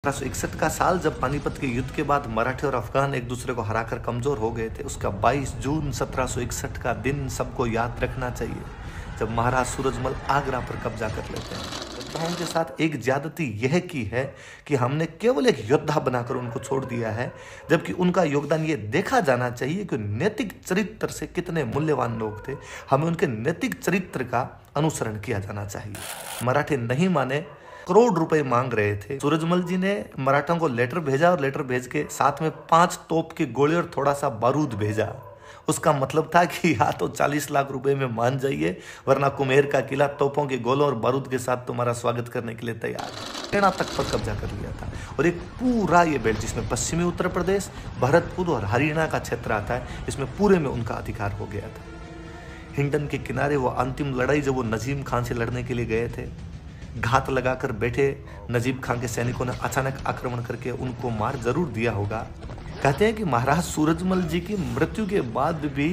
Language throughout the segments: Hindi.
1761 का साल जब पानीपत के युद्ध के बाद मराठे और अफगान एक दूसरे को हराकर कमजोर हो गए थे, उसका 22 जून 1761 का दिन सबको याद रखना चाहिए, जब महाराज सूरजमल आगरा पर कब्जा कर लेते हैं। योद्धाओं के साथ एक ज्यादती यह की है कि हमने केवल एक योद्धा बनाकर उनको छोड़ दिया है, जबकि उनका योगदान ये देखा जाना चाहिए कि नैतिक चरित्र से कितने मूल्यवान लोग थे। हमें उनके नैतिक चरित्र का अनुसरण किया जाना चाहिए। मराठे नहीं माने, करोड़ रुपए मांग रहे थे। सूरजमल जी ने मराठों को लेटर भेजा और लेटर भेज के साथ में 5 तोप की गोले और थोड़ा सा बारूद भेजा। उसका मतलब था कि या तो 40 लाख रुपए में मान जाइए, वरना कुम्हेर का किला तोपों के गोलों और बारूद के साथ तुम्हारा स्वागत करने के लिए तैयार है। हरियाणा तक पर कब्जा कर लिया था और एक पूरा ये बेल्ट जिसमें पश्चिमी उत्तर प्रदेश, भरतपुर और हरियाणा का क्षेत्र आता है, इसमें पूरे में उनका अधिकार हो गया था। हिंडन के किनारे वो अंतिम लड़ाई जब वो नजीम खान से लड़ने के लिए गए थे, घात लगाकर बैठे नजीब खान के सैनिकों ने अचानक आक्रमण करके उनको मार जरूर दिया होगा। कहते हैं कि महाराज सूरजमल जी की मृत्यु के बाद भी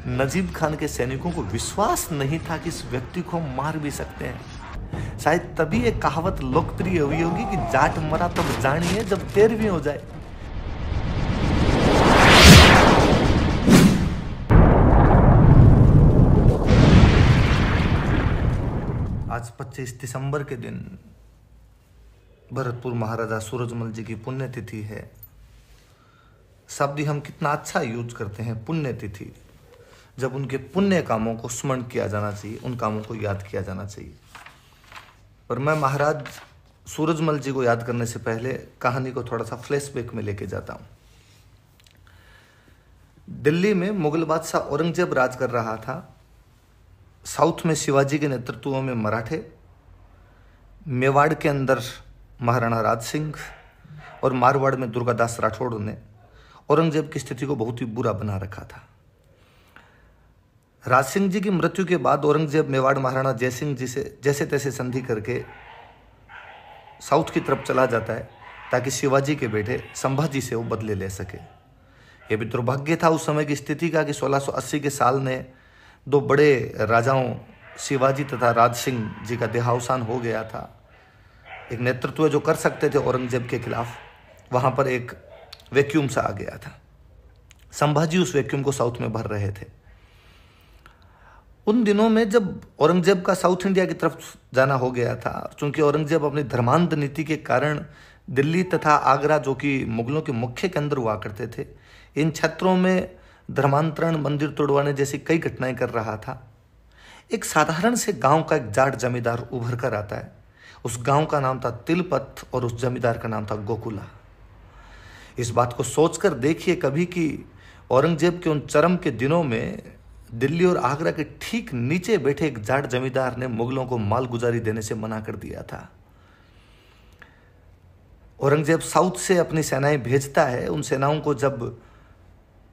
नजीब खान के सैनिकों को विश्वास नहीं था कि इस व्यक्ति को मार भी सकते हैं। शायद तभी एक कहावत लोकप्रिय हुई होगी कि जाट मरा तब जानिए जब 13वीं हो जाए। आज 25 दिसंबर के दिन भरतपुर महाराजा सूरजमल जी की पुण्यतिथि है। शब्द हम कितना अच्छा यूज करते हैं, पुण्यतिथि। जब उनके पुण्य कामों को स्मरण किया जाना चाहिए, उन कामों को याद किया जाना चाहिए। और मैं महाराज सूरजमल जी को याद करने से पहले कहानी को थोड़ा सा फ्लैशबैक में लेके जाता हूँ। दिल्ली में मुगल बादशाह औरंगजेब राज कर रहा था। साउथ में शिवाजी के नेतृत्व में मराठे, मेवाड़ के अंदर महाराणा राज सिंह और मारवाड़ में दुर्गादास राठौड़ ने औरंगजेब की स्थिति को बहुत ही बुरा बना रखा था। राज सिंह जी की मृत्यु के बाद औरंगजेब मेवाड़ महाराणा जयसिंह जी से जैसे तैसे संधि करके साउथ की तरफ चला जाता है, ताकि शिवाजी के बेटे संभाजी से वो बदले ले सके। यह भी दुर्भाग्य था उस समय की स्थिति का कि 1680 के साल ने 2 बड़े राजाओं शिवाजी तथा राज सिंह जी का देहावसान हो गया था। एक नेतृत्व जो कर सकते थे औरंगजेब के खिलाफ, वहां पर एक वैक्यूम सा आ गया था। संभाजी उस वैक्यूम को साउथ में भर रहे थे। उन दिनों में जब औरंगजेब का साउथ इंडिया की तरफ जाना हो गया था, चूंकि औरंगजेब अपनी धर्मांध नीति के कारण दिल्ली तथा आगरा, जो कि मुगलों के मुख्य केंद्र हुआ करते थे, इन क्षेत्रों में धर्मांतरण, मंदिर तोड़वाने जैसी कई घटनाएं कर रहा था। एक साधारण से गांव का एक जाट जमींदार उभर कर आता है। उस गांव का नाम था तिलपत और उस जमींदार का नाम था गोकुला। इस बात को सोचकर देखिए कभी कि औरंगजेब के उन चरम के दिनों में दिल्ली और आगरा के ठीक नीचे बैठे एक जाट जमींदार ने मुगलों को मालगुजारी देने से मना कर दिया था। औरंगजेब साउथ से अपनी सेनाएं भेजता है। उन सेनाओं को जब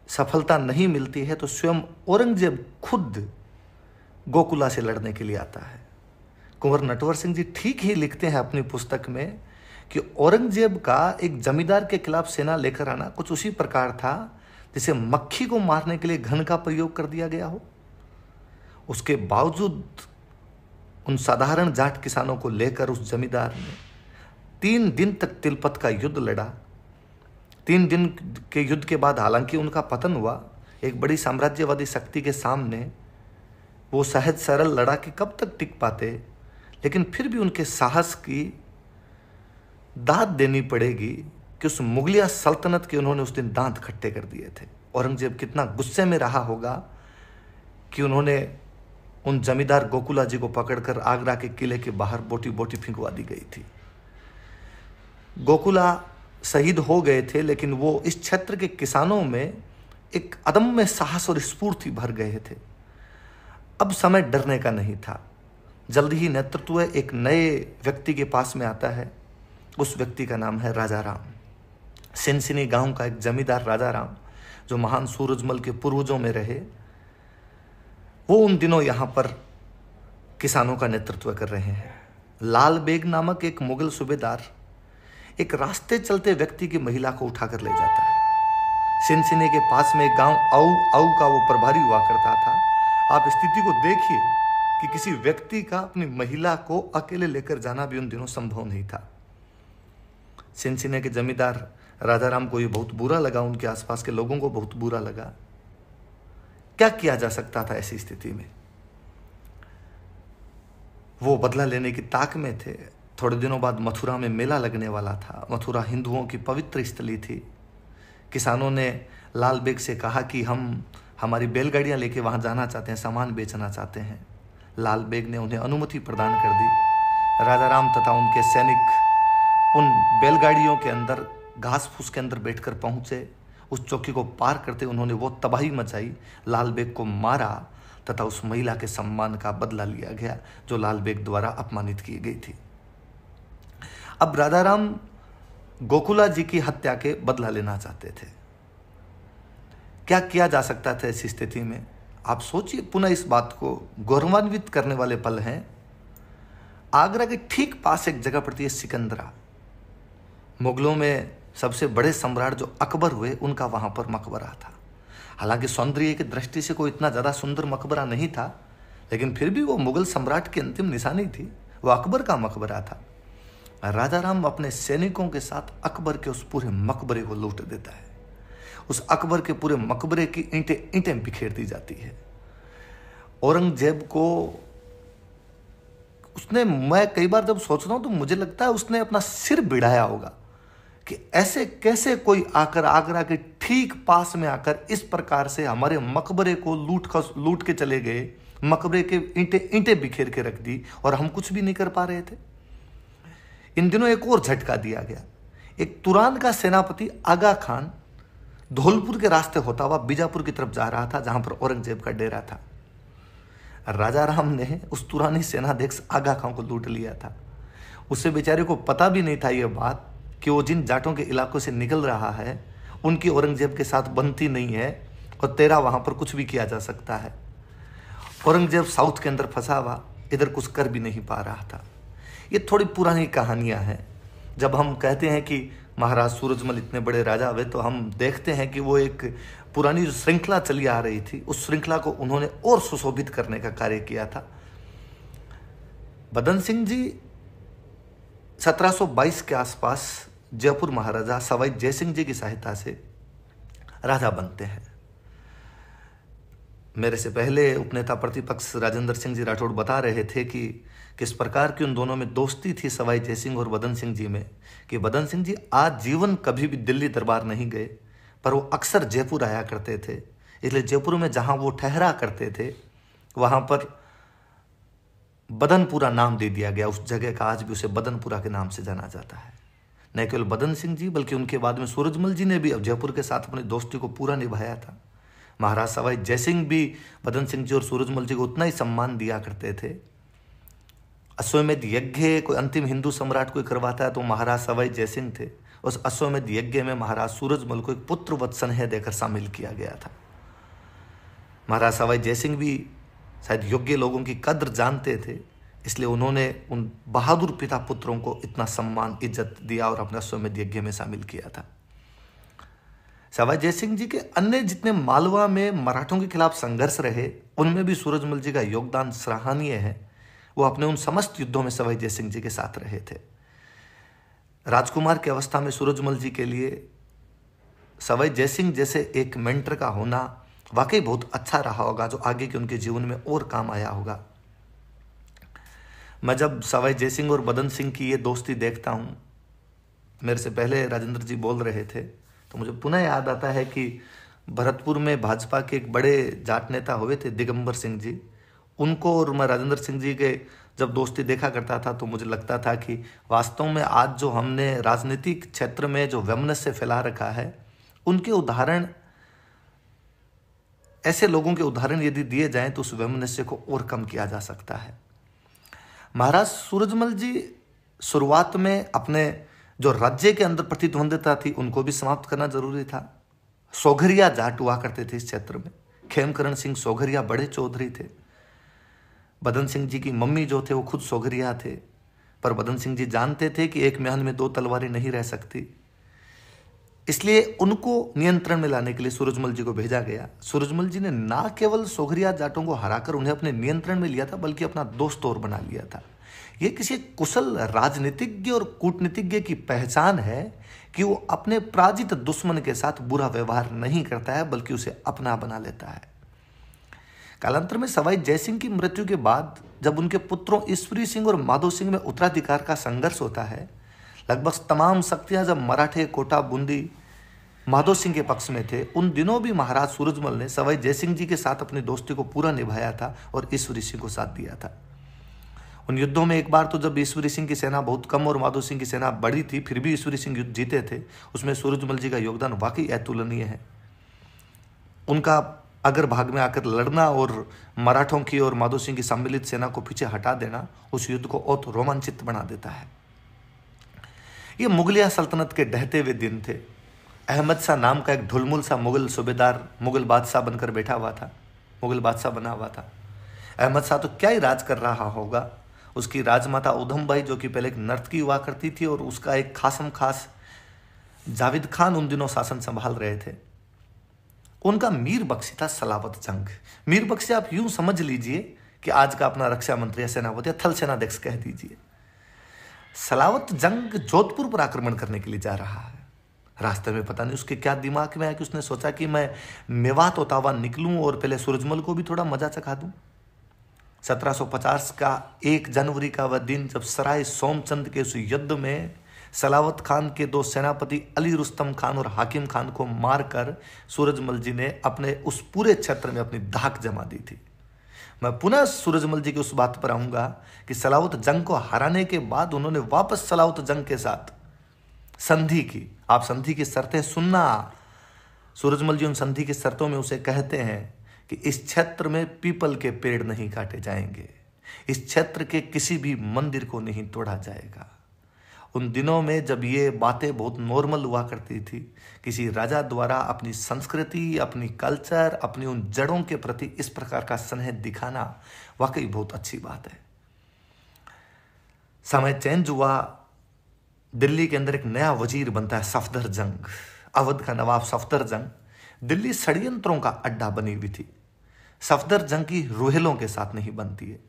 सफलता नहीं मिलती है तो स्वयं औरंगजेब खुद गोकुला से लड़ने के लिए आता है। कुंवर नटवर सिंह जी ठीक ही लिखते हैं अपनी पुस्तक में कि औरंगजेब का एक जमींदार के खिलाफ सेना लेकर आना कुछ उसी प्रकार था जिसे मक्खी को मारने के लिए घन का प्रयोग कर दिया गया हो। उसके बावजूद उन साधारण जाट किसानों को लेकर उस जमींदार ने 3 दिन तक तिलपत का युद्ध लड़ा। 3 दिन के युद्ध के बाद हालांकि उनका पतन हुआ। एक बड़ी साम्राज्यवादी शक्ति के सामने वो सहज सरल लड़ा कि कब तक टिक पाते, लेकिन फिर भी उनके साहस की दाद देनी पड़ेगी कि उस मुगलिया सल्तनत के उन्होंने उस दिन दांत खट्टे कर दिए थे। औरंगजेब कितना गुस्से में रहा होगा कि उन्होंने उन जमींदार गोकुला जी को पकड़कर आगरा के किले के बाहर बोटी बोटी फिंकवा दी गई थी। गोकुला शहीद हो गए थे, लेकिन वो इस क्षेत्र के किसानों में एक अदम्य साहस और स्फूर्ति भर गए थे। अब समय डरने का नहीं था। जल्दी ही नेतृत्व एक नए व्यक्ति के पास में आता है। उस व्यक्ति का नाम है राजा राम। सिनसिनी गांव का एक जमींदार राजा राम, जो महान सूरजमल के पूर्वजों में रहे, वो उन दिनों यहां पर किसानों का नेतृत्व कर रहे हैं। लाल बेग नामक एक मुगल सूबेदार एक रास्ते चलते व्यक्ति की महिला को उठाकर ले जाता है। सिनसिनी के पास में एक गांव आऊ का वो प्रभारी हुआ करता था। आप स्थिति को देखिए कि किसी व्यक्ति का अपनी महिला को अकेले लेकर जाना भी उन दिनों संभव नहीं था। सिनसिने के जमींदार राजाराम को ये बहुत बुरा लगा, उनके आसपास के लोगों को बहुत बुरा लगा। क्या किया जा सकता था ऐसी स्थिति में? वो बदला लेने की ताक में थे। थोड़े दिनों बाद मथुरा में मेला लगने वाला था। मथुरा हिंदुओं की पवित्र स्थली थी। किसानों ने लाल बेग से कहा कि हम हमारी बैलगाड़ियां लेके वहां जाना चाहते हैं, सामान बेचना चाहते हैं। लाल बेग ने उन्हें अनुमति प्रदान कर दी। राजाराम तथा उनके सैनिक उन बैलगाड़ियों के अंदर घास फूस के अंदर बैठकर पहुंचे। उस चौकी को पार करते उन्होंने वो तबाही मचाई, लाल बेग को मारा तथा उस महिला के सम्मान का बदला लिया गया जो लाल बेग द्वारा अपमानित की गई थी। अब राजाराम गोकुला जी की हत्या के बदला लेना चाहते थे। क्या किया जा सकता था ऐसी स्थिति में? आप सोचिए, पुनः इस बात को गौरवान्वित करने वाले पल हैं। आगरा के ठीक पास एक जगह पड़ती है सिकंदरा। मुगलों में सबसे बड़े सम्राट जो अकबर हुए, उनका वहां पर मकबरा था। हालांकि सौंदर्य की दृष्टि से कोई इतना ज्यादा सुंदर मकबरा नहीं था, लेकिन फिर भी वो मुगल सम्राट की अंतिम निशानी थी। वो अकबर का मकबरा था। राजाराम अपने सैनिकों के साथ अकबर के उस पूरे मकबरे को लूट देता है। उस अकबर के पूरे मकबरे की ईंटें ईंटें बिखेर दी जाती है। औरंगजेब को उसने, मैं कई बार जब सोचता हूं तो मुझे लगता है उसने अपना सिर बिड़ाया होगा कि ऐसे कैसे कोई आकर आगरा के ठीक पास में आकर इस प्रकार से हमारे मकबरे को लूट के चले गए, मकबरे के ईंटें बिखेर के रख दी और हम कुछ भी नहीं कर पा रहे थे। इन दिनों एक और झटका दिया गया। एक तुरान का सेनापति आगा खान धौलपुर के रास्ते होता हुआ बीजापुर की तरफ जा रहा था, जहां पर औरंगजेब का डेरा था। राजाराम ने उस तुरानी सेनाध्यक्ष आगा खान को लूट लिया था। उसे बेचारे को पता भी नहीं था यह बात कि वो जिन जाटों के इलाकों से निकल रहा है उनकी औरंगजेब के साथ बनती नहीं है और तेरा वहां पर कुछ भी किया जा सकता है। औरंगजेब साउथ के अंदर फंसा हुआ, इधर कुछ कर भी नहीं पा रहा था। ये थोड़ी पुरानी कहानियां हैं। जब हम कहते हैं कि महाराज सूरजमल इतने बड़े राजा हुए, तो हम देखते हैं कि वो एक पुरानी जो श्रृंखला चली आ रही थी, उस श्रृंखला को उन्होंने और सुशोभित करने का कार्य किया था। बदन सिंह जी 1722 के आसपास जयपुर महाराजा सवाई जयसिंह जी की सहायता से राजा बनते हैं। मेरे से पहले उपनेता प्रतिपक्ष राजेंद्र सिंह जी राठौड़ बता रहे थे कि किस प्रकार की उन दोनों में दोस्ती थी, सवाई जयसिंह और बदन सिंह जी में, कि बदन सिंह जी आज जीवन कभी भी दिल्ली दरबार नहीं गए, पर वो अक्सर जयपुर आया करते थे। इसलिए जयपुर में जहां वो ठहरा करते थे वहां पर बदनपुरा नाम दे दिया गया। उस जगह का आज भी उसे बदनपुरा के नाम से जाना जाता है। न केवल बदन सिंह जी बल्कि उनके बाद में सूरजमल जी ने भी अब जयपुर के साथ अपनी दोस्ती को पूरा निभाया था। महाराज सवाई जयसिंह भी बदन सिंह जी और सूरजमल जी को उतना ही सम्मान दिया करते थे। अश्वमेध यज्ञ कोई अंतिम हिंदू सम्राट कोई करवाता है तो महाराज सवाई जयसिंह थे। उस अश्वमेध यज्ञ में महाराज सूरजमल को एक पुत्र वत स्नेह देकर शामिल किया गया था। महाराज सवाई जयसिंह भी शायद योग्य लोगों की कद्र जानते थे, इसलिए उन्होंने उन बहादुर पिता पुत्रों को इतना सम्मान इज्जत दिया और अपने अश्वमेध यज्ञ में शामिल किया था। सवाई जयसिंह जी के अन्य जितने मालवा में मराठों के खिलाफ संघर्ष रहे, उनमें भी सूरजमल जी का योगदान सराहनीय है। वो अपने उन समस्त युद्धों में सवाई जयसिंह जी के साथ रहे थे। राजकुमार की अवस्था में सूरजमल जी के लिए सवाई जयसिंह जैसे एक मेंटर का होना वाकई बहुत अच्छा रहा होगा, जो आगे के उनके जीवन में और काम आया होगा। मैं जब सवाई जयसिंह और बदन सिंह की ये दोस्ती देखता हूँ, मेरे से पहले राजेंद्र जी बोल रहे थे, तो मुझे पुनः याद आता है कि भरतपुर में भाजपा के एक बड़े जाट नेता हुए थे दिगंबर सिंह जी। उनको और मैं राजेंद्र सिंह जी के जब दोस्ती देखा करता था तो मुझे लगता था कि वास्तव में आज जो हमने राजनीतिक क्षेत्र में जो वैमनस्य फैला रखा है, उनके उदाहरण, ऐसे लोगों के उदाहरण यदि दिए जाएं तो उस वैमनस्य को और कम किया जा सकता है। महाराज सूरजमल जी शुरुआत में अपने जो राज्य के अंदर प्रतिद्वंद्विता थी उनको भी समाप्त करना जरूरी था। सोघरिया जाट हुआ करते थे इस क्षेत्र में। खेमकरण सिंह सोघरिया बड़े चौधरी थे। बदन सिंह जी की मम्मी जो थे वो खुद सोघरिया थे, पर बदन सिंह जी जानते थे कि एक म्यान में दो तलवारें नहीं रह सकती, इसलिए उनको नियंत्रण में लाने के लिए सूरजमल जी को भेजा गया। सूरजमल जी ने ना केवल सोघरिया जाटों को हराकर उन्हें अपने नियंत्रण में लिया था, बल्कि अपना दोस्त और बना लिया था। ये किसी कुशल राजनीतिज्ञ और कूटनीतिज्ञ की पहचान है कि वो अपने पराजित दुश्मन के साथ बुरा व्यवहार नहीं करता है, बल्कि उसे अपना बना लेता है। कालांतर में सवाई जयसिंह की मृत्यु के बाद जब उनके पुत्रों ईश्वरी सिंह और माधो सिंह में उत्तराधिकार का संघर्ष होता है, लगभग तमाम शक्तियां जब मराठे, कोटा, बूंदी माधो सिंह के पक्ष में थे, उन दिनों भी महाराज सूरजमल ने सवाई जयसिंह जी के साथ अपनी दोस्ती को पूरा निभाया था और ईश्वरी सिंह को साथ दिया था। उन युद्धों में एक बार तो जब ईश्वरी सिंह की सेना बहुत कम और माधो सिंह की सेना बड़ी थी, फिर भी ईश्वरी सिंह युद्ध जीते थे। उसमें सूरजमल जी का योगदान वाकई अतुलनीय है। उनका अगर भाग में आकर लड़ना और मराठों की और माधो सिंह की सम्मिलित सेना को पीछे हटा देना उस युद्ध को और रोमांचित बना देता है। ये मुगलिया सल्तनत के ढहते हुए दिन थे। अहमद शाह नाम का एक ढुलमुल सा मुगल सूबेदार मुगल बादशाह बनकर बैठा हुआ था, मुगल बादशाह बना हुआ था। अहमद शाह तो क्या ही राज कर रहा होगा। उसकी राजमाता उधमबाई जो कि पहले एक नर्तकी हुआ करती थी और उसका एक खासम खास जावेद खान उन दिनों शासन संभाल रहे थे। उनका मीर बख्शी था सलावत जंग। मीर बख्शी आप यूं समझ लीजिए कि आज का अपना रक्षा मंत्री या सेनापति या थल सेनाध्यक्ष कह दीजिए। सलावत जंग जोधपुर पर आक्रमण करने के लिए जा रहा है। रास्ते में पता नहीं उसके क्या दिमाग में आया कि उसने सोचा कि मैं मेवात होता हुआ निकलूं और पहले सूरजमल को भी थोड़ा मजा चखा दूं। 1750 का 1 जनवरी का वह दिन जब सराय सोमचंद के उस युद्ध में सलावत खान के 2 सेनापति अली रुस्तम खान और हाकिम खान को मारकर सूरजमल जी ने अपने उस पूरे क्षेत्र में अपनी धाक जमा दी थी। मैं पुनः सूरजमल जी की उस बात पर आऊंगा कि सलावत जंग को हराने के बाद उन्होंने वापस सलावत जंग के साथ संधि की। आप संधि की शर्तें सुनना। सूरजमल जी उन संधि की शर्तों में उसे कहते हैं कि इस क्षेत्र में पीपल के पेड़ नहीं काटे जाएंगे, इस क्षेत्र के किसी भी मंदिर को नहीं तोड़ा जाएगा। उन दिनों में जब ये बातें बहुत नॉर्मल हुआ करती थी, किसी राजा द्वारा अपनी संस्कृति, अपनी कल्चर, अपनी उन जड़ों के प्रति इस प्रकार का स्नेह दिखाना वाकई बहुत अच्छी बात है। समय चेंज हुआ, दिल्ली के अंदर एक नया वजीर बनता है सफदरजंग। अवध का नवाब सफदरजंग। दिल्ली षड्यंत्रों का अड्डा बनी हुई थी। सफदरजंग की रुहेलों के साथ नहीं बनती है।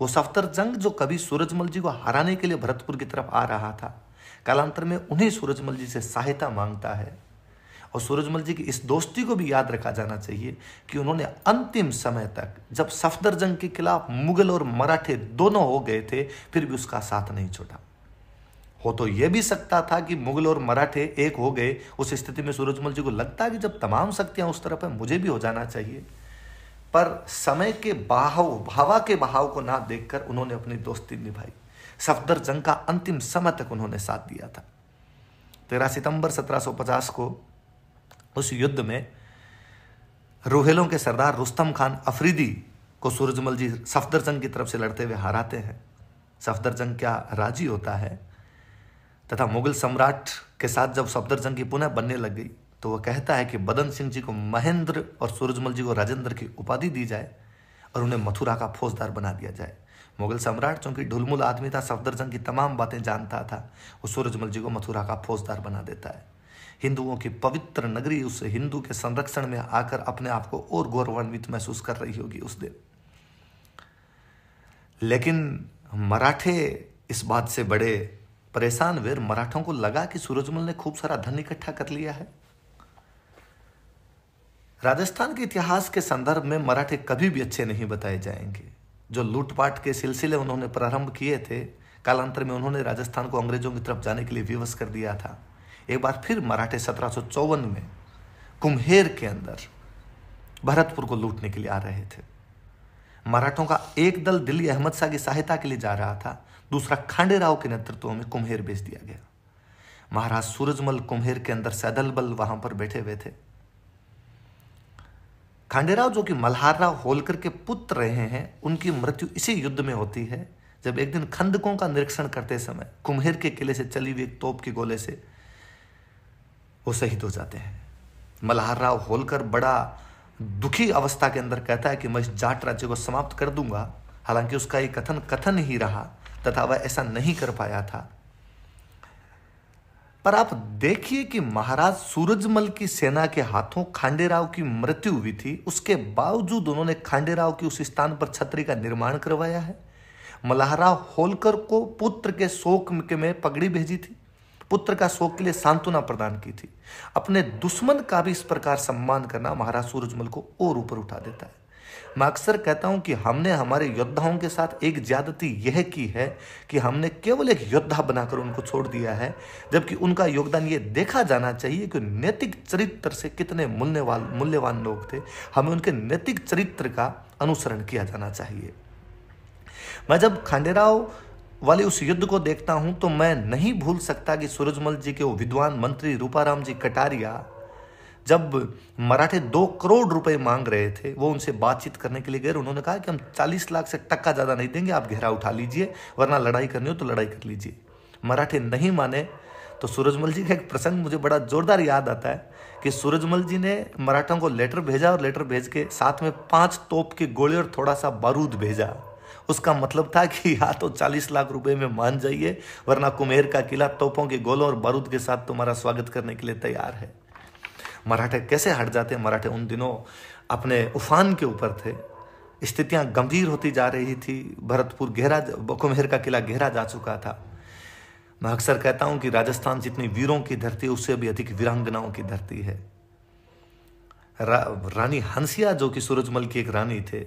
वो सफदरजंग जो कभी सूरजमल जी को हराने के लिए भरतपुर की तरफ आ रहा था, कालांतर में उन्हीं सूरजमल जी से सहायता मांगता है। और सूरजमल जी की इस दोस्ती को भी याद रखा जाना चाहिए कि उन्होंने अंतिम समय तक, जब सफदरजंग के खिलाफ मुगल और मराठे दोनों हो गए थे, फिर भी उसका साथ नहीं छोड़ा। हो तो यह भी सकता था कि मुगल और मराठे एक हो गए। उस स्थिति में सूरजमल जी को लगता है कि जब तमाम शक्तियां उस तरफ है, मुझे भी हो जाना चाहिए। पर समय के भावा के बहाव को ना देखकर उन्होंने अपनी दोस्ती निभाई। सफदरजंग का अंतिम समय तक उन्होंने साथ दिया था। 13 सितंबर 1750 को उस युद्ध में रुहेलों के सरदार रुस्तम खान अफरीदी को सूरजमल जी सफदरजंग की तरफ से लड़ते हुए हराते हैं। सफदरजंग क्या राजी होता है तथा मुगल सम्राट के साथ जब सफदरजंग की पुनः बनने लग गई तो वह कहता है कि बदन सिंह जी को महेंद्र और सूरजमल जी को राजेंद्र की उपाधि दी जाए और उन्हें मथुरा का फौजदार बना दिया जाए। मुगल सम्राट चूंकि ढुलमुल आदमी था, सफदरजंग की तमाम बातें जानता था, वो सूरजमल जी को मथुरा का फौजदार बना देता है। हिंदुओं की पवित्र नगरी उस हिंदू के संरक्षण में आकर अपने आप को और गौरवान्वित महसूस कर रही होगी उस दिन। लेकिन मराठे इस बात से बड़े परेशान हुए। मराठों को लगा कि सूरजमल ने खूब सारा धन इकट्ठा कर लिया है। राजस्थान के इतिहास के संदर्भ में मराठे कभी भी अच्छे नहीं बताए जाएंगे। जो लूटपाट के सिलसिले उन्होंने प्रारंभ किए थे, कालांतर में उन्होंने राजस्थान को अंग्रेजों की तरफ जाने के लिए विवश कर दिया था। एक बार फिर मराठे 1754 में कुम्हेर के अंदर भरतपुर को लूटने के लिए आ रहे थे। मराठों का एक दल दिल्ली अहमद शाह की सहायता के लिए जा रहा था, दूसरा खांडेराव के नेतृत्व में कुम्हेर भेज दिया गया। महाराज सूरजमल कुम्हेर के अंदर सैदल बल वहां पर बैठे हुए थे। खांडेराव जो कि मल्हारराव होलकर के पुत्र रहे हैं, उनकी मृत्यु इसी युद्ध में होती है जब एक दिन खंदकों का निरीक्षण करते समय कुम्हेर के किले से चली हुई एक तोप के गोले से वो शहीद हो जाते हैं। मल्हारराव होलकर बड़ा दुखी अवस्था के अंदर कहता है कि मैं इस जाट राज्य को समाप्त कर दूंगा। हालांकि उसका ये कथन ही रहा तथा वह ऐसा नहीं कर पाया था। पर आप देखिए कि महाराज सूरजमल की सेना के हाथों खांडेराव की मृत्यु हुई थी, उसके बावजूद उन्होंने खांडेराव की उस स्थान पर छतरी का निर्माण करवाया है मल्हारा होलकर को पुत्र के शोक में पगड़ी भेजी थी, पुत्र का शोक के लिए सांत्वना प्रदान की थी। अपने दुश्मन का भी इस प्रकार सम्मान करना महाराज सूरजमल को और ऊपर उठा देता है। मैं अक्सर कहता हूं कि हमने हमारे योद्धाओं के साथ एक ज्यादती यह की है कि हमने केवल एक योद्धा बनाकर उनको छोड़ दिया है, जबकि उनका योगदान ये देखा जाना चाहिए कि नैतिक चरित्र से कितने मूल्यवान लोग थे। हमें उनके नैतिक चरित्र का अनुसरण किया जाना चाहिए। मैं जब खंडेराव वाले उस युद्ध को देखता हूं तो मैं नहीं भूल सकता कि सूरजमल जी के वो विद्वान मंत्री रूपाराम जी कटारिया जब मराठे 2 करोड़ रुपए मांग रहे थे, वो उनसे बातचीत करने के लिए गए। उन्होंने कहा कि हम 40 लाख से टक्का ज्यादा नहीं देंगे, आप घेरा उठा लीजिए, वरना लड़ाई करनी हो तो लड़ाई कर लीजिए। मराठे नहीं माने तो सूरजमल जी का एक प्रसंग मुझे बड़ा जोरदार याद आता है कि सूरजमल जी ने मराठों को लेटर भेजा और लेटर भेज के साथ में 5 तोप के गोले और थोड़ा सा बारूद भेजा। उसका मतलब था कि या तो 40 लाख रुपए में मान जाइए, वरना कुम्हेर का किला तोपों के गोलों और बारूद के साथ तुम्हारा स्वागत करने के लिए तैयार है। मराठे कैसे हट जाते हैं? मराठे उन दिनों अपने उफान के ऊपर थे, स्थितियां गंभीर होती जा रही थी, भरतपुर घेरा, कुम्हेर का किला घेरा जा चुका था। मैं अक्सर कहता हूं कि राजस्थान जितनी वीरों की धरती है उससे भी अधिक वीरांगनाओं की धरती है। रानी हंसिया जो कि सूरजमल की एक रानी थे,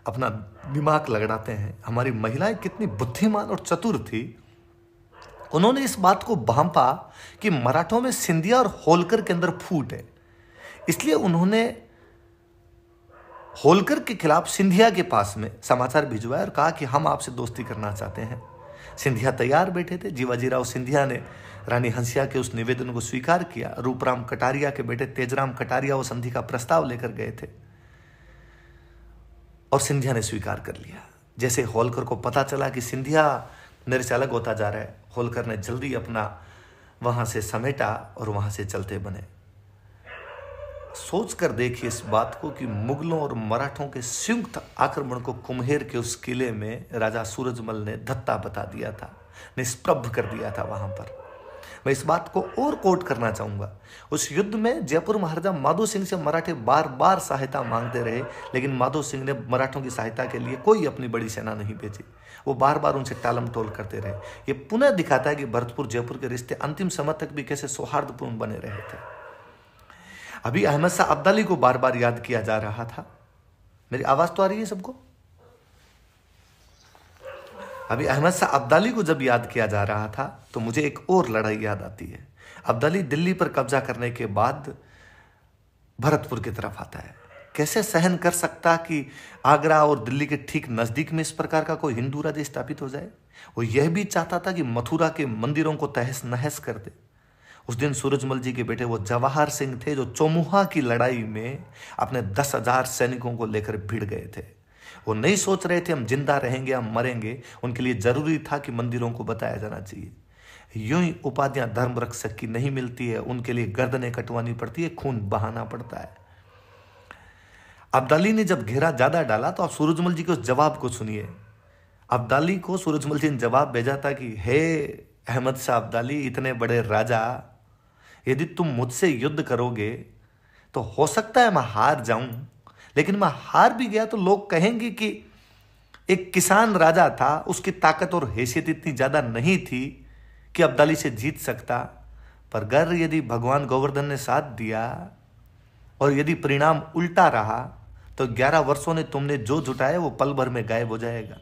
अपना दिमाग लगड़ाते हैं। हमारी महिलाएं कितनी बुद्धिमान और चतुर थी, उन्होंने इस बात को भांपा कि मराठों में सिंधिया और होलकर के अंदर फूट है, इसलिए उन्होंने होलकर के खिलाफ सिंधिया के पास में समाचार भिजवाया और कहा कि हम आपसे दोस्ती करना चाहते हैं। सिंधिया तैयार बैठे थे। जीवाजीराव सिंधिया ने रानी हंसिया के उस निवेदन को स्वीकार किया। रूपराम कटारिया के बेटे तेजराम कटारिया वो संधि का प्रस्ताव लेकर गए थे और सिंधिया ने स्वीकार कर लिया। जैसे होलकर को पता चला कि सिंधिया मेरे से अलग होता जा रहा है, होलकर ने जल्दी अपना वहां से समेटा और वहां से चलते बने। सोच कर देखिए इस बात को कि मुगलों और मराठों के संयुक्त आक्रमण को कुम्हेर के उस किले में राजा सूरजमल ने धत्ता बता दिया था, निष्प्रभ कर दिया था। वहां पर मैं इस बात को और कोट करना चाहूंगा। उस युद्ध में जयपुर महाराजा माधो सिंह से मराठे बार बार सहायता मांगते रहे, लेकिन माधो सिंह ने मराठों की सहायता के लिए कोई अपनी बड़ी सेना नहीं भेजी। वो बार बार उनसे टालम टोल करते रहे। ये पुनः दिखाता है कि भरतपुर जयपुर के रिश्ते अंतिम समय तक भी कैसे सौहार्दपूर्ण बने रहे थे। अभी अहमद शाह अब्दाली को बार बार याद किया जा रहा था। मेरी आवाज तो आ रही है सबको? अभी अहमद शाह अब्दाली को जब याद किया जा रहा था तो मुझे एक और लड़ाई याद आती है। अब्दाली दिल्ली पर कब्जा करने के बाद भरतपुर की तरफ आता है। कैसे सहन कर सकता कि आगरा और दिल्ली के ठीक नजदीक में इस प्रकार का कोई हिंदू राज्य स्थापित हो जाए। वो यह भी चाहता था कि मथुरा के मंदिरों को तहस नहस कर दे। उस दिन सूरजमल जी के बेटे वो जवाहर सिंह थे जो चौमुहा की लड़ाई में अपने 10,000 सैनिकों को लेकर भिड़ गए थे। वो नहीं सोच रहे थे हम जिंदा रहेंगे हम मरेंगे, उनके लिए जरूरी था कि मंदिरों को बताया जाना चाहिए। यूं ही उपाधियां धर्म रक्षक की नहीं मिलती है, उनके लिए गर्दनें कटवानी पड़ती है, खून बहाना पड़ता है। अब्दाली ने जब घेरा ज्यादा डाला तो आप सूरजमल जी के उस जवाब को सुनिए। अब्दाली को सूरजमल जी ने जवाब भेजा था कि हे अहमद शाह अब्दाली, इतने बड़े राजा, यदि तुम मुझसे युद्ध करोगे तो हो सकता है मैं हार जाऊं, लेकिन मैं हार भी गया तो लोग कहेंगे कि एक किसान राजा था, उसकी ताकत और हैसियत इतनी ज्यादा नहीं थी कि अब्दाली से जीत सकता। पर अगर यदि भगवान गोवर्धन ने साथ दिया और यदि परिणाम उल्टा रहा तो 11 वर्षों ने तुमने जो जुटाया वो पल भर में गायब हो जाएगा।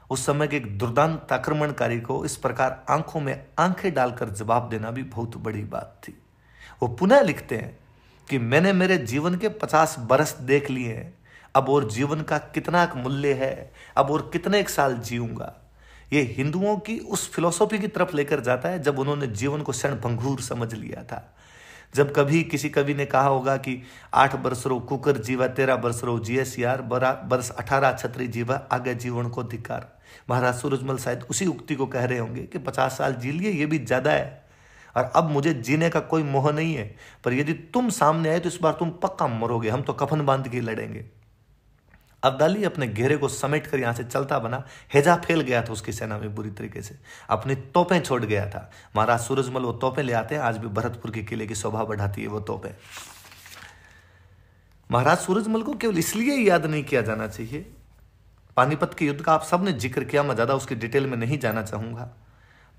उस समय के एक दुर्दांत आक्रमणकारी को इस प्रकार आंखों में आंखें डालकर जवाब देना भी बहुत बड़ी बात थी। वो पुनः लिखते हैं कि मैंने मेरे जीवन के 50 बरस देख लिए हैं, अब और जीवन का कितना मूल्य है, अब और कितने एक साल जीऊंगा। ये हिंदुओं की उस फिलॉसफी की तरफ लेकर जाता है जब उन्होंने जीवन को क्षण भंगूर समझ लिया था। जब कभी किसी कवि ने कहा होगा कि 8 बरस रो कुकर जीवा 13 बरस रो जीएस यार, बरस 18 छत्री जीवा आगे जीवन को धिकार। महाराज सूरजमल शायद उसी उक्ति को कह रहे होंगे कि 50 साल जी लिए ये भी ज्यादा है और अब मुझे जीने का कोई मोह नहीं है, पर यदि तुम सामने आए तो इस बार तुम पक्का मरोगे, हम तो कफन बांध के लड़ेंगे। अब्दाली अपने घेरे को समेट कर यहां से चलता बना। हेजा फैल गया था उसकी सेना में बुरी तरीके से, अपनी तोपें छोड़ गया था। महाराज सूरजमल वो तोपें ले आते हैं, आज भी भरतपुर के किले की शोभा बढ़ाती है वो तोपें। महाराज सूरजमल को केवल इसलिए याद नहीं किया जाना चाहिए, पानीपत के युद्ध का आप सबने जिक्र किया, मैं ज़्यादा उसकी डिटेल में नहीं जाना चाहूँगा।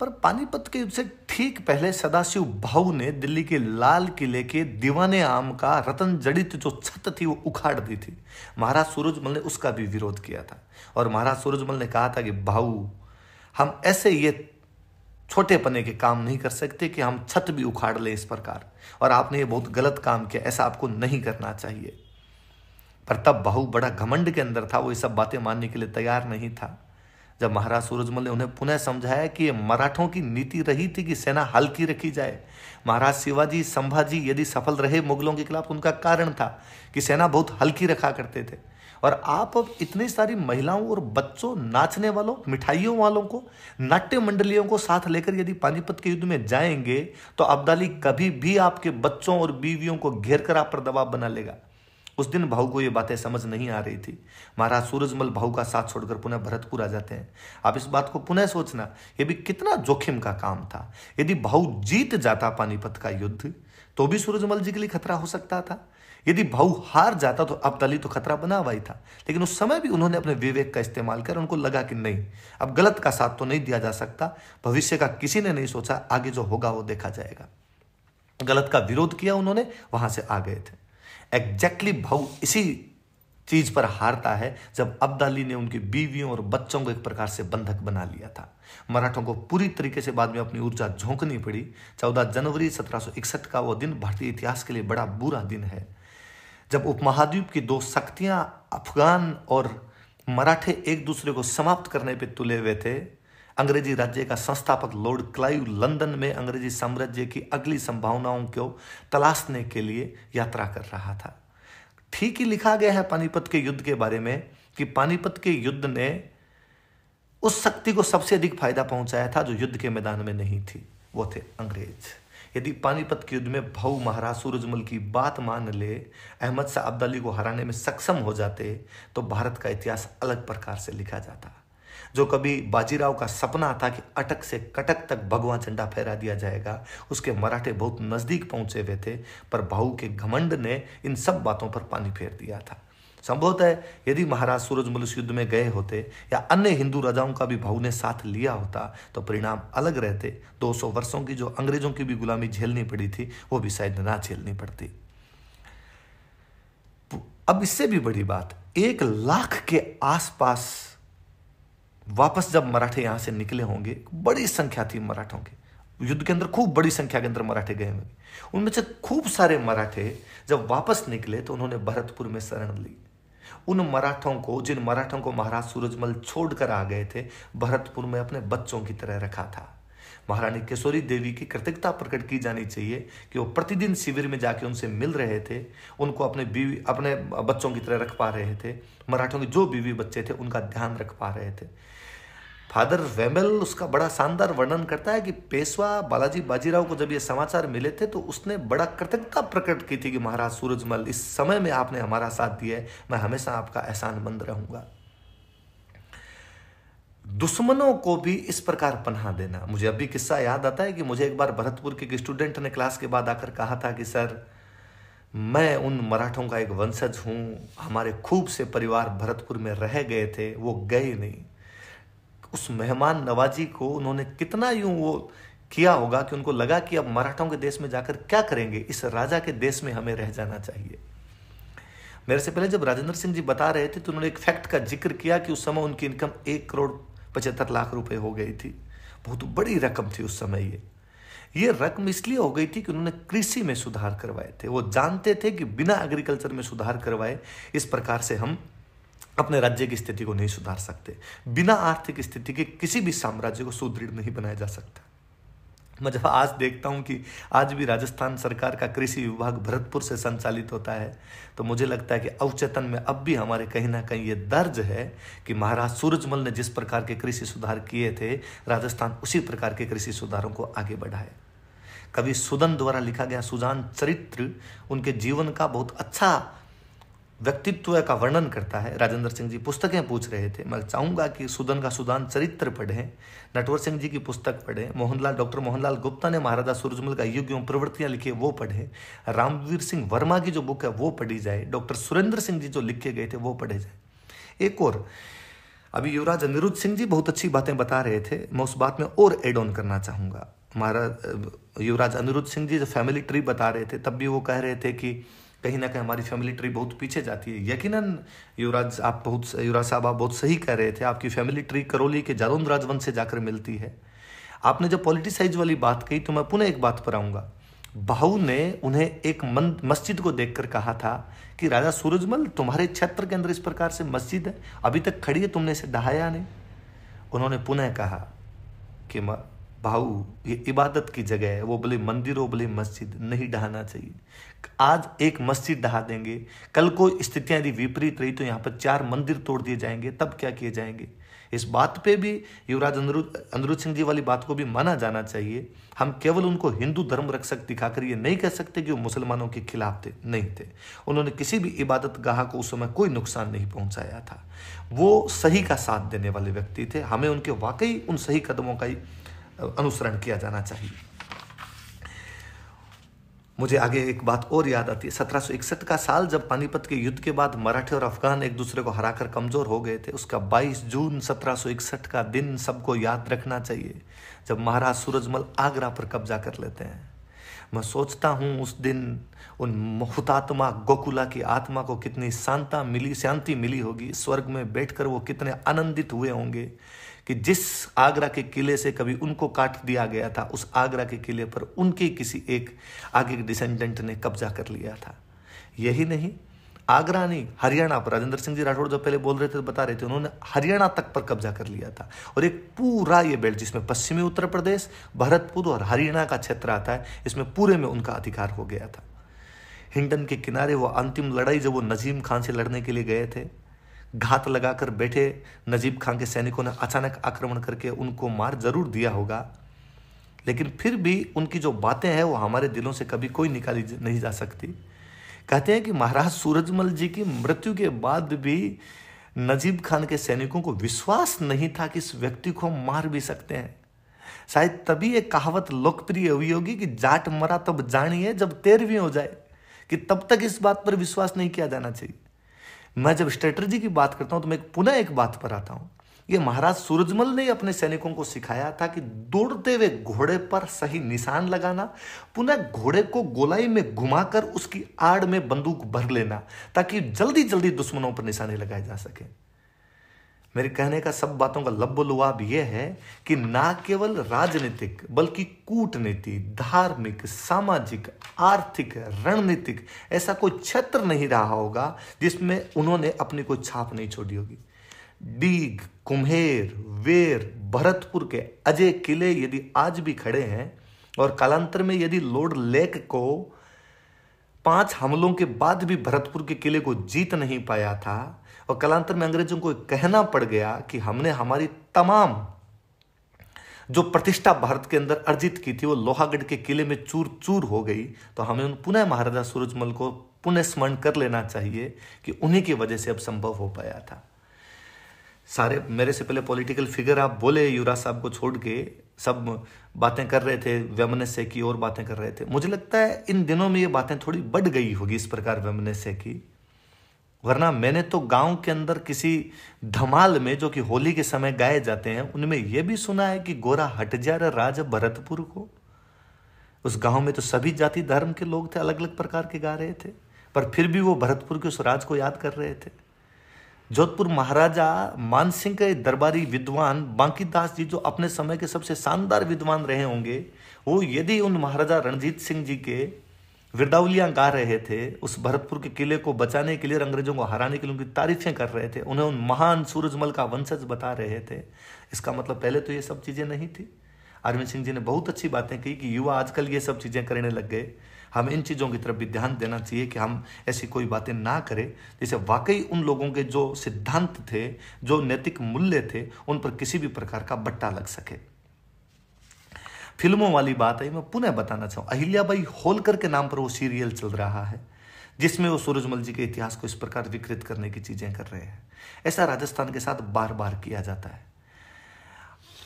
पर पानीपत के युद्ध से ठीक पहले सदाशिव भाऊ ने दिल्ली के लाल किले के दीवाने आम का रतन जड़ित जो छत थी वो उखाड़ दी थी। महाराज सूरजमल ने उसका भी विरोध किया था और महाराज सूरजमल ने कहा था कि भाऊ, हम ऐसे ये छोटे पने के काम नहीं कर सकते कि हम छत भी उखाड़ लें इस प्रकार, और आपने ये बहुत गलत काम किया, ऐसा आपको नहीं करना चाहिए। पर तब भाऊ बड़ा घमंड के अंदर था, वो ये सब बातें मानने के लिए तैयार नहीं था। जब महाराज सूरजमल ने उन्हें पुनः समझाया कि ये मराठों की नीति रही थी कि सेना हल्की रखी जाए। महाराज शिवाजी संभाजी यदि सफल रहे मुगलों के खिलाफ, उनका कारण था कि सेना बहुत हल्की रखा करते थे। और आप अब इतनी सारी महिलाओं और बच्चों, नाचने वालों, मिठाइयों वालों को, नाट्य मंडलियों को साथ लेकर यदि पानीपत के युद्ध में जाएंगे तो अब्दाली कभी भी आपके बच्चों और बीवियों को घेर कर आप पर दबाव बना लेगा। उस दिन भाऊ को ये बातें समझ नहीं आ रही थी। महाराज सूरजमल भाऊ का साथ छोड़कर पुनः भरतपुर आ जाते हैं। आप इस बात को पुनः सोचना, ये भी कितना जोखिम का काम था। यदि भाऊ जीत जाता पानीपत का युद्ध तो भी सूरजमल जी के लिए खतरा हो सकता था। यदि भाऊ हार जाता तो अब्दाली तो खतरा बना हुआ ही था। लेकिन उस समय भी उन्होंने अपने विवेक का इस्तेमाल कर, उनको लगा कि नहीं, अब गलत का साथ तो नहीं दिया जा सकता। भविष्य का किसी ने नहीं सोचा, आगे जो होगा वो देखा जाएगा। गलत का विरोध किया उन्होंने, वहां से आ गए थे। एग्जैक्टली भाऊ इसी चीज पर हारता है जब अब्दाली ने उनकी बीवियों और बच्चों को एक प्रकार से बंधक बना लिया था। मराठों को पूरी तरीके से बाद में अपनी ऊर्जा झोंकनी पड़ी। 14 जनवरी 1761 का वो दिन भारतीय इतिहास के लिए बड़ा बुरा दिन है, जब उपमहाद्वीप की दो शक्तियां अफगान और मराठे एक दूसरे को समाप्त करने पर तुले हुए थे। अंग्रेजी राज्य का संस्थापक लॉर्ड क्लाइव लंदन में अंग्रेजी साम्राज्य की अगली संभावनाओं को तलाशने के लिए यात्रा कर रहा था। ठीक ही लिखा गया है पानीपत के युद्ध के बारे में कि पानीपत के युद्ध ने उस शक्ति को सबसे अधिक फायदा पहुंचाया था जो युद्ध के मैदान में नहीं थी, वो थे अंग्रेज। यदि पानीपत के युद्ध में भाऊ महाराज सूरजमल की बात मान ले, अहमद शाह अब्दाली को हराने में सक्षम हो जाते तो भारत का इतिहास अलग प्रकार से लिखा जाता। जो कभी बाजीराव का सपना था कि अटक से कटक तक भगवा झंडा फहरा दिया जाएगा, उसके मराठे बहुत नजदीक पहुंचे हुए थे, पर भाऊ के घमंड ने इन सब बातों पर पानी फेर दिया था। संभवतः यदि महाराज सूरजमल इस युद्ध में गए होते या अन्य हिंदू राजाओं का भी भाऊ ने साथ लिया होता तो परिणाम अलग रहते। 200 वर्षों की जो अंग्रेजों की भी गुलामी झेलनी पड़ी थी, वो भी शायद ना झेलनी पड़ती। अब इससे भी बड़ी बात, 1 लाख के आसपास वापस जब मराठे यहां से निकले होंगे, बड़ी संख्या थी मराठों की, युद्ध के अंदर खूब बड़ी संख्या के अंदर मराठे गए होंगे। उनमें से खूब सारे मराठे जब वापस निकले तो उन्होंने भरतपुर में शरण ली। उन मराठों को, जिन मराठों को महाराज सूरजमल छोड़कर आ गए थे, भरतपुर में अपने बच्चों की तरह रखा था। महारानी केशोरी देवी की कृतज्ञता प्रकट की जानी चाहिए कि वो प्रतिदिन शिविर में जाके उनसे मिल रहे थे, उनको अपने बच्चों की तरह रख पा रहे थे। मराठों के जो बीवी बच्चे थे उनका ध्यान रख पा रहे थे। फादर वेमेल उसका बड़ा शानदार वर्णन करता है कि पेशवा बालाजी बाजीराव को जब ये समाचार मिले थे तो उसने बड़ा कृतज्ञता प्रकट की थी कि महाराज सूरजमल, इस समय में आपने हमारा साथ दिया है, मैं हमेशा आपका एहसानमंद रहूंगा। दुश्मनों को भी इस प्रकार पनाह देना। मुझे अभी किस्सा याद आता है कि मुझे एक बार भरतपुर के एक स्टूडेंट ने क्लास के बाद आकर कहा था कि सर, मैं उन मराठों का एक वंशज हूं, हमारे खूब से परिवार भरतपुर में रह गए थे, वो गए नहीं। उस मेहमान नवाजी को उन्होंने कितना यूं वो किया होगा कि उनको लगा कि अब मराठों के देश में जाकर क्या करेंगे, इस राजा के देश में हमें रह जाना चाहिए। मेरे से पहले जब राजेंद्र सिंह जी बता रहे थे तो उन्होंने एक फैक्ट का जिक्र किया कि उस समय उनकी इनकम 1,75,00,000 रुपए हो गई थी। बहुत बड़ी रकम थी उस समय। ये रकम इसलिए हो गई थी कि उन्होंने कृषि में सुधार करवाए थे। वो जानते थे कि बिना एग्रीकल्चर में सुधार करवाए इस प्रकार से हम अपने राज्य की स्थिति को नहीं सुधार सकते। बिना आर्थिक स्थिति के किसी भी साम्राज्य को सुदृढ़ नहीं बनाया जा सकता। मैं जब आज देखता हूं कि आज भी राजस्थान सरकार का कृषि विभाग भरतपुर से संचालित होता है तो मुझे लगता है कि अवचेतन में अब भी हमारे कहीं ना कहीं ये दर्ज है कि महाराज सूरजमल ने जिस प्रकार के कृषि सुधार किए थे, राजस्थान उसी प्रकार के कृषि सुधारों को आगे बढ़ाए। कवि सुदन द्वारा लिखा गया सुजान चरित्र उनके जीवन का बहुत अच्छा व्यक्तित्व का वर्णन करता है। राजेंद्र सिंह जी पुस्तकें पूछ रहे थे, मैं चाहूंगा कि सुदन का सुदान चरित्र पढ़ें, नटवर सिंह जी की पुस्तक पढ़ें, डॉक्टर मोहनलाल गुप्ता ने महाराजा सूरजमल का युग एवं प्रवृत्तियां लिखी वो पढ़ें, रामवीर सिंह वर्मा की जो बुक है वो पढ़ी जाए, डॉक्टर सुरेंद्र सिंह जी जो लिख के गए थे वो पढ़े जाए। एक और अभी युवराज अनिरुद्ध सिंह जी बहुत अच्छी बातें बता रहे थे, मैं उस बात में और एड ऑन करना चाहूँगा। हमारा युवराज अनिरुद्ध सिंह जी जो फैमिली ट्री बता रहे थे, तब भी वो कह रहे थे कि कहीं ना कहीं हमारी फैमिली ट्री बहुत पीछे जाती है। यकीनन युवराज साहब आप बहुत सही कह रहे थे, आपकी फैमिली ट्री करौली के जालौन राजवंश से जाकर मिलती है। आपने जो पॉलिटिसाइज वाली बात कही, तो मैं पुनः एक बात पर आऊँगा। बहू ने उन्हें एक मस्जिद को देखकर कहा था कि राजा सूरजमल तुम्हारे क्षेत्र के अंदर इस प्रकार से मस्जिद है, अभी तक खड़ी है, तुमने इसे ढहाया नहीं। उन्होंने पुनः कहा कि भाऊ ये इबादत की जगह है, वो बोले मंदिर हो बोले मस्जिद, नहीं ढहाना चाहिए। आज एक मस्जिद ढहा देंगे, कल को स्थितियां यदि विपरीत रही तो यहाँ पर 4 मंदिर तोड़ दिए जाएंगे, तब क्या किए जाएंगे। इस बात पे भी युवराज अनिरुद्ध सिंह जी वाली बात को भी माना जाना चाहिए। हम केवल उनको हिंदू धर्म रक्षक दिखाकर ये नहीं कह सकते कि वो मुसलमानों के खिलाफ थे, नहीं थे। उन्होंने किसी भी इबादत गाह को उस समय कोई नुकसान नहीं पहुंचाया था। वो सही का साथ देने वाले व्यक्ति थे। हमें उनके वाकई उन सही कदमों का ही अनुसरण किया जाना चाहिए। मुझे आगे एक बात और याद आती है। 1761 का साल, जब पानीपत के युद्ध के बाद मराठे और अफगान एक दूसरे को हराकर कमजोर हो गए थे, उसका 22 जून 1761 का दिन सबको याद रखना चाहिए, जब महाराज सूरजमल आगरा पर कब्जा कर लेते हैं। मैं सोचता हूँ उस दिन उन हुतात्मा गोकुला की आत्मा को कितनी शांति मिली होगी। स्वर्ग में बैठकर वो कितने आनंदित हुए होंगे कि जिस आगरा के किले से कभी उनको काट दिया गया था, उस आगरा के किले पर उनके किसी एक आगे के डिसेंडेंट ने कब्जा कर लिया था। यही नहीं, आगरा नहीं, हरियाणा पर राजेंद्र सिंह जी राठौड़ जो पहले बोल रहे थे, बता रहे थे, उन्होंने हरियाणा तक पर कब्जा कर लिया था। और एक पूरा ये बेल्ट जिसमें पश्चिमी उत्तर प्रदेश, भरतपुर और हरियाणा का क्षेत्र आता है, इसमें पूरे में उनका अधिकार हो गया था। हिंडन के किनारे वो अंतिम लड़ाई जब वो नजीम खान से लड़ने के लिए गए थे, घात लगाकर बैठे नजीब खान के सैनिकों ने अचानक आक्रमण करके उनको मार जरूर दिया होगा, लेकिन फिर भी उनकी जो बातें हैं वो हमारे दिलों से कभी कोई निकाली नहीं जा सकती। कहते हैं कि महाराज सूरजमल जी की मृत्यु के बाद भी नजीब खान के सैनिकों को विश्वास नहीं था कि इस व्यक्ति को हम मार भी सकते हैं। शायद तभी एक कहावत लोकप्रिय हुई होगी कि जाट मरा तब जानिए जब 13वीं हो जाए, कि तब तक इस बात पर विश्वास नहीं किया जाना चाहिए। मैं जब स्ट्रेटजी की बात करता हूं तो मैं पुनः एक बात पर आता हूं। ये महाराज सूरजमल ने अपने सैनिकों को सिखाया था कि दौड़ते हुए घोड़े पर सही निशान लगाना, पुनः घोड़े को गोलाई में घुमाकर उसकी आड़ में बंदूक भर लेना, ताकि जल्दी जल्दी दुश्मनों पर निशाने लगाए जा सके। मेरे कहने का सब बातों का लब्बो-लुआब यह है कि ना केवल राजनीतिक बल्कि कूटनीति, धार्मिक, सामाजिक, आर्थिक, रणनीतिक ऐसा कोई क्षेत्र नहीं रहा होगा जिसमें उन्होंने अपनी कोई छाप नहीं छोड़ी होगी। डीग, कुम्हेर, वेर, भरतपुर के अजय किले यदि आज भी खड़े हैं, और कालांतर में यदि लॉर्ड लेक को 5 हमलों के बाद भी भरतपुर के किले को जीत नहीं पाया था, और कालांतर में अंग्रेजों को कहना पड़ गया कि हमने हमारी तमाम जो प्रतिष्ठा भारत के अंदर अर्जित की थी वो लोहागढ़ के किले में चूर चूर हो गई, तो हमें उन पुनः महाराजा सूरजमल को पुनः स्मरण कर लेना चाहिए कि उन्हीं की वजह से अब संभव हो पाया था। सारे मेरे से पहले पॉलिटिकल फिगर आप बोले, युवराज साहब को छोड़ के सब बातें कर रहे थे, वैमनस्य की और बातें कर रहे थे। मुझे लगता है इन दिनों में ये बातें थोड़ी बढ़ गई होगी इस प्रकार वैमनस्य की, वरना मैंने तो गांव के अंदर किसी धमाल में जो कि होली के समय गाए जाते हैं उनमें यह भी सुना है कि गोरा हट जा रे राज भरतपुर को। उस गांव में तो सभी जाति धर्म के लोग थे, अलग अलग प्रकार के गा रहे थे, पर फिर भी वो भरतपुर के उस राज को याद कर रहे थे। जोधपुर महाराजा मानसिंह के दरबारी विद्वान बांकीदास जी, जो अपने समय के सबसे शानदार विद्वान रहे होंगे, वो यदि उन महाराजा रणजीत सिंह जी के विरदावलियां गा रहे थे, उस भरतपुर के किले को बचाने के लिए, अंग्रेजों को हराने के लिए उनकी तारीफें कर रहे थे, उन्हें उन महान सूरजमल का वंशज बता रहे थे, इसका मतलब पहले तो ये सब चीजें नहीं थी। अरविंद सिंह जी ने बहुत अच्छी बातें की कि युवा आजकल ये सब चीजें करने लग गए। हम इन चीजों की तरफ भी ध्यान देना चाहिए कि हम ऐसी कोई बातें ना करें जिससे वाकई उन लोगों के जो सिद्धांत थे, जो नैतिक मूल्य थे, उन पर किसी भी प्रकार का बट्टा लग सके। फिल्मों वाली बात है, मैं पुनः बताना चाहूँ, अहिल्याबाई होलकर के नाम पर वो सीरियल चल रहा है जिसमें वो सूरजमल जी के इतिहास को इस प्रकार विकृत करने की चीजें कर रहे हैं। ऐसा राजस्थान के साथ बार बार किया जाता है।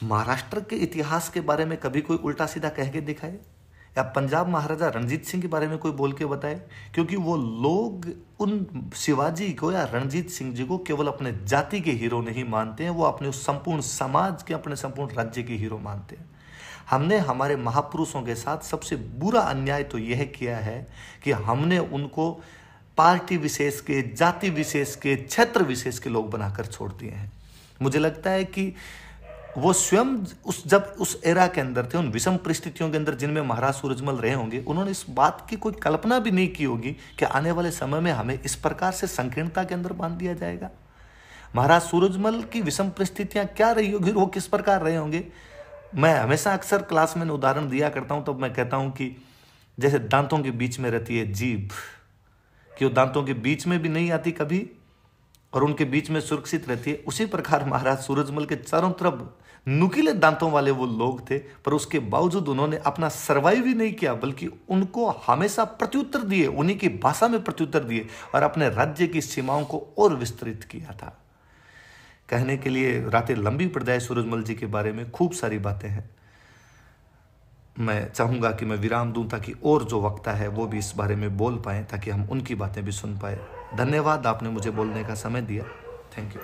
महाराष्ट्र के इतिहास के बारे में कभी कोई उल्टा सीधा कह के दिखाए, या पंजाब महाराजा रणजीत सिंह के बारे में कोई बोल के बताए, क्योंकि वो लोग उन शिवाजी को या रणजीत सिंह जी को केवल अपने जाति के हीरो नहीं मानते हैं, वो अपने उस संपूर्ण समाज के, अपने संपूर्ण राज्य के हीरो मानते हैं। हमने हमारे महापुरुषों के साथ सबसे बुरा अन्याय तो यह किया है कि हमने उनको पार्टी विशेष के, जाति विशेष के, क्षेत्र विशेष के लोग बनाकर छोड़ दिए हैं। मुझे लगता है कि वो स्वयं जब उस एरा के अंदर थे, उन विषम परिस्थितियों के अंदर जिनमें महाराज सूरजमल रहे होंगे, उन्होंने इस बात की कोई कल्पना भी नहीं की होगी कि आने वाले समय में हमें इस प्रकार से संकीर्णता के अंदर बांध दिया जाएगा। महाराज सूरजमल की विषम परिस्थितियां क्या रही होगी, वो किस प्रकार रहे होंगे। मैं हमेशा अक्सर क्लास में उदाहरण दिया करता हूं, तो मैं कहता हूं कि जैसे दांतों के बीच में रहती है जीभ, कि वो दांतों के बीच में भी नहीं आती कभी और उनके बीच में सुरक्षित रहती है, उसी प्रकार महाराज सूरजमल के चारों तरफ नुकीले दांतों वाले वो लोग थे, पर उसके बावजूद उन्होंने अपना सर्वाइव ही नहीं किया, बल्कि उनको हमेशा प्रत्युत्तर दिए, उन्हीं की भाषा में प्रत्युत्तर दिए और अपने राज्य की सीमाओं को और विस्तृत किया था। कहने के लिए रातें लंबी पड़ जाए सूरजमल जी के बारे में, खूब सारी बातें हैं। मैं चाहूँगा कि मैं विराम दूं ताकि और जो वक्ता है वो भी इस बारे में बोल पाए, ताकि हम उनकी बातें भी सुन पाए। धन्यवाद, आपने मुझे बोलने का समय दिया। Thank you.